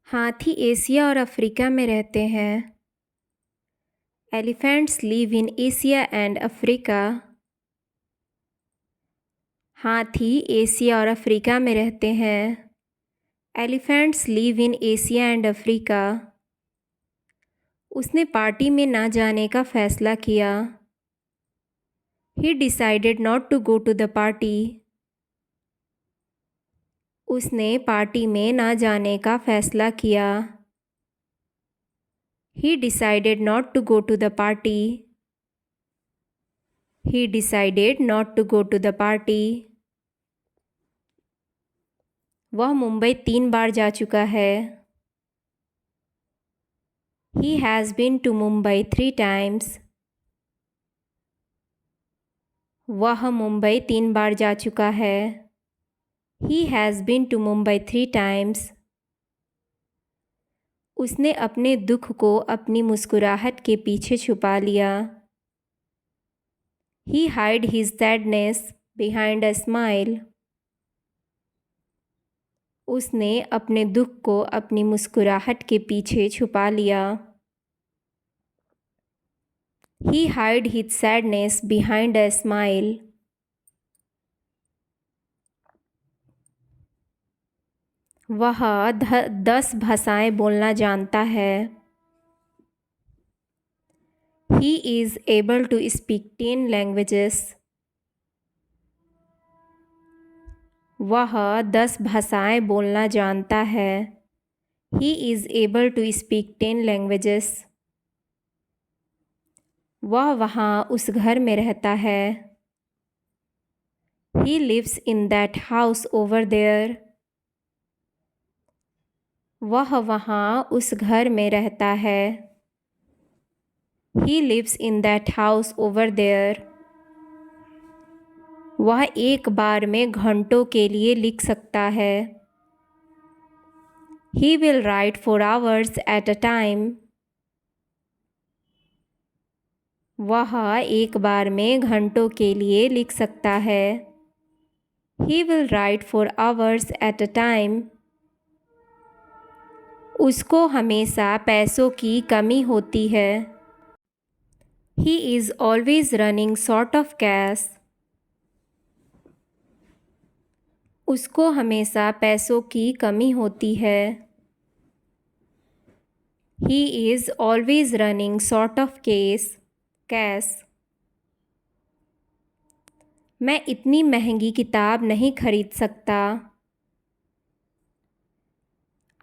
हाथी एशिया और अफ्रीका में रहते हैं। Elephants live in Asia and Africa. हाथी एशिया और अफ्रीका में रहते हैं। Elephants live in Asia and Africa. उसने पार्टी में ना जाने का फैसला किया। He decided not to go to the party. उसने पार्टी में ना जाने का फैसला किया। He decided not to go to the party. He decided not to go to the party. वह मुंबई 3 बार जा चुका है। He has been to Mumbai 3 times. वह मुंबई 3 बार जा चुका है। He has been to Mumbai 3 times. उसने अपने दुख को अपनी मुस्कुराहट के पीछे छुपा लिया। He hid his sadness behind a smile. उसने अपने दुख को अपनी मुस्कुराहट के पीछे छुपा लिया। He hid his sadness behind a smile. वह 10 भाषाएं बोलना जानता है। He is able to speak 10 languages. वह 10 भाषाएं बोलना जानता है। He is able to speak 10 languages. वह वहाँ उस घर में रहता है। He lives in that house over there. वह वहाँ उस घर में रहता है। He lives in that house over there. वह एक बार में घंटों के लिए लिख सकता है। He will write for hours at a time. वह एक बार में घंटों के लिए लिख सकता है। He will write for hours at a time. उसको हमेशा पैसों की कमी होती है। He is always running short of cash. उसको हमेशा पैसों की कमी होती है। He is always running short of cash. मैं इतनी महंगी किताब नहीं खरीद सकता।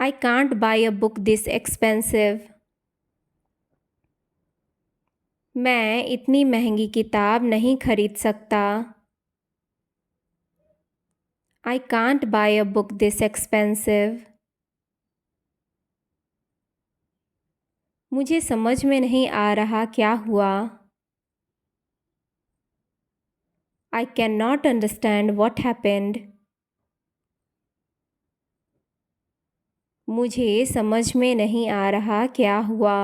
I can't buy a book this expensive. मैं इतनी महंगी किताब नहीं खरीद सकता। I can't buy a book this expensive. मुझे समझ में नहीं आ रहा क्या हुआ। I cannot understand what happened. मुझे समझ में नहीं आ रहा क्या हुआ।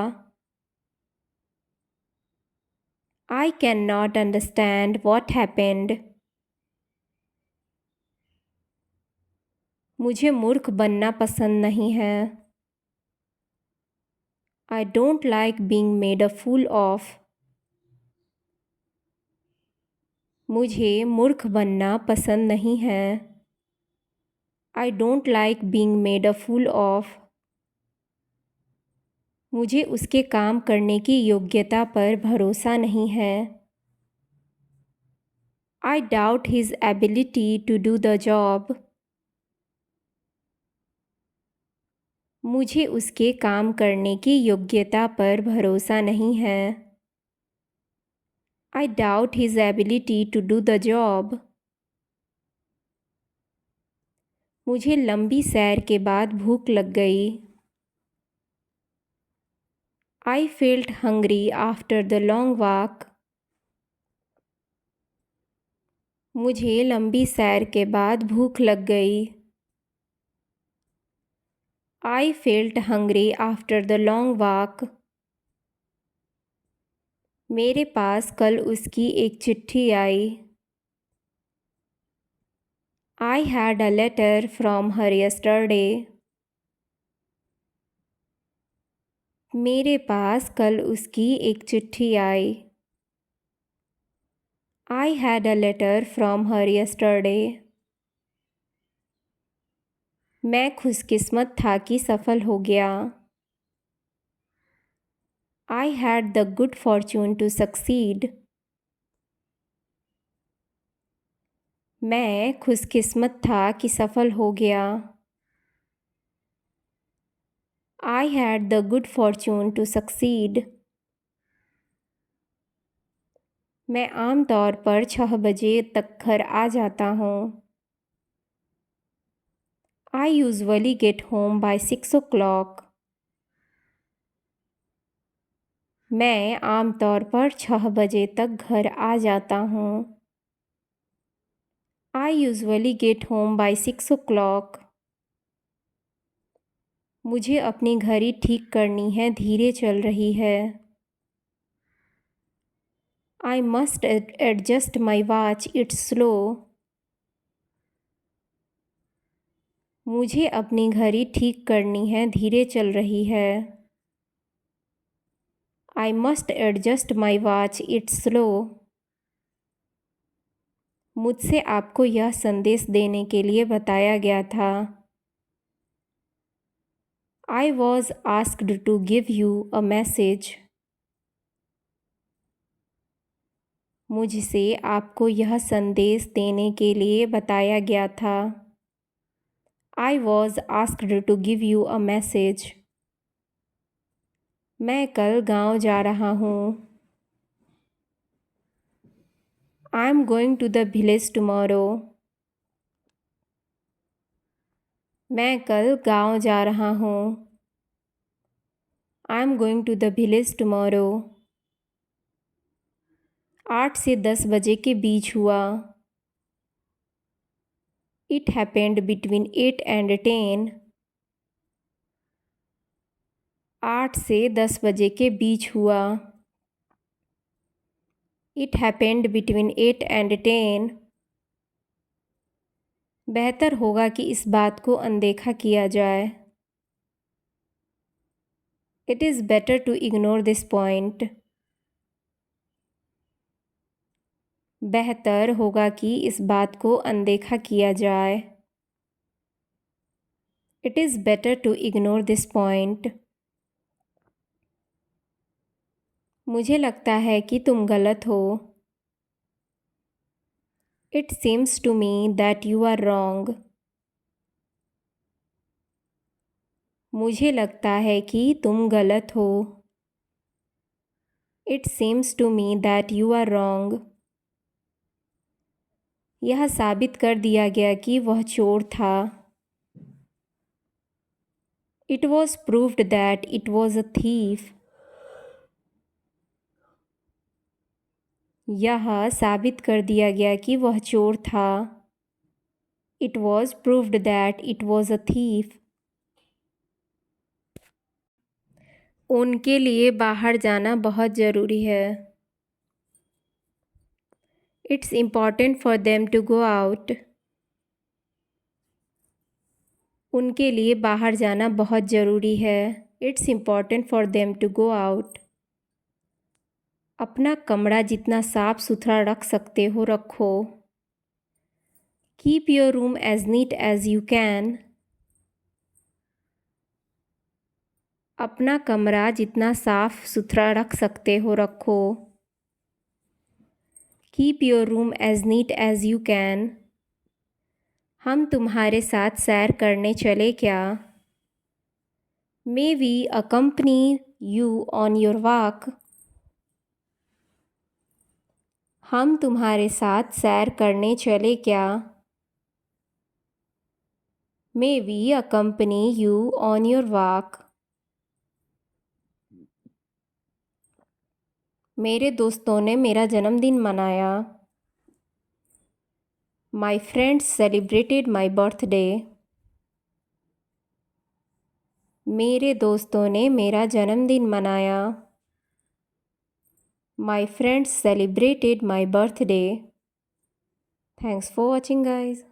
I cannot understand what happened. मुझे मूर्ख बनना पसंद नहीं है। I don't like being made a fool of. मुझे मूर्ख बनना पसंद नहीं है। I don't like being made a fool of. मुझे उसके काम करने की योग्यता पर भरोसा नहीं है। I doubt his ability to do the job. मुझे उसके काम करने की योग्यता पर भरोसा नहीं है। I doubt his ability to do the job. मुझे लंबी सैर के बाद भूख लग गई। I felt hungry after the long walk. मुझे लंबी सैर के बाद भूख लग गई। I felt hungry after the long walk. मेरे पास कल उसकी एक चिट्ठी आई। I had a letter from her yesterday. मेरे पास कल उसकी एक चिट्ठी आई। I had a letter from her yesterday. मैं खुशकिस्मत था कि सफल हो गया। I had the good fortune to succeed. मैं खुशकिस्मत था कि सफल हो गया। I had the good fortune to succeed. मैं आम तौर पर 6 बजे तक घर आ जाता हूँ। I usually get home by 6 o'clock. मैं आम तौर पर 6 बजे तक घर आ जाता हूँ। I usually get home by 6 o'clock. मुझे अपनी घड़ी ठीक करनी है, धीरे चल रही है। I must adjust my watch, it's slow. मुझे अपनी घड़ी ठीक करनी है, धीरे चल रही है। I must adjust my watch, it's slow. मुझसे आपको यह संदेश देने के लिए बताया गया था। I was asked to give you a message. मुझसे आपको यह संदेश देने के लिए बताया गया था। I was asked to give you a message. मैं कल गांव जा रहा हूँ। I'm going to the village tomorrow. मैं कल गांव जा रहा हूँ। I'm going to the village tomorrow. 8 से 10 बजे के बीच हुआ। It happened between 8 and 10. 8 से 10 बजे के बीच हुआ। It happened between 8 and 10. बेहतर होगा कि इस बात को अनदेखा किया जाए। It is better to ignore this point. बेहतर होगा कि इस बात को अनदेखा किया जाए। It is better to ignore this point. मुझे लगता है कि तुम गलत हो। It seems to me that you are wrong. मुझे लगता है कि तुम गलत हो। It seems to me that you are wrong. यह साबित कर दिया गया कि वह चोर था। It was proved that it was a thief. यह साबित कर दिया गया कि वह चोर था। It was proved that it was a thief. उनके लिए बाहर जाना बहुत ज़रूरी है। It's important for them to go out. उनके लिए बाहर जाना बहुत ज़रूरी है। It's important for them to go out. अपना कमरा जितना साफ सुथरा रख सकते हो रखो। Keep your room as neat as you can. अपना कमरा जितना साफ सुथरा रख सकते हो रखो। Keep your room as neat as you can. हम तुम्हारे साथ सैर करने चले क्या? May we accompany you on your walk? हम तुम्हारे साथ सैर करने चले क्या? May we accompany you on your walk? मेरे दोस्तों ने मेरा जन्मदिन मनाया। My friends celebrated my birthday. मेरे दोस्तों ने मेरा जन्मदिन मनाया। My friends celebrated my birthday. Thanks for watching, guys.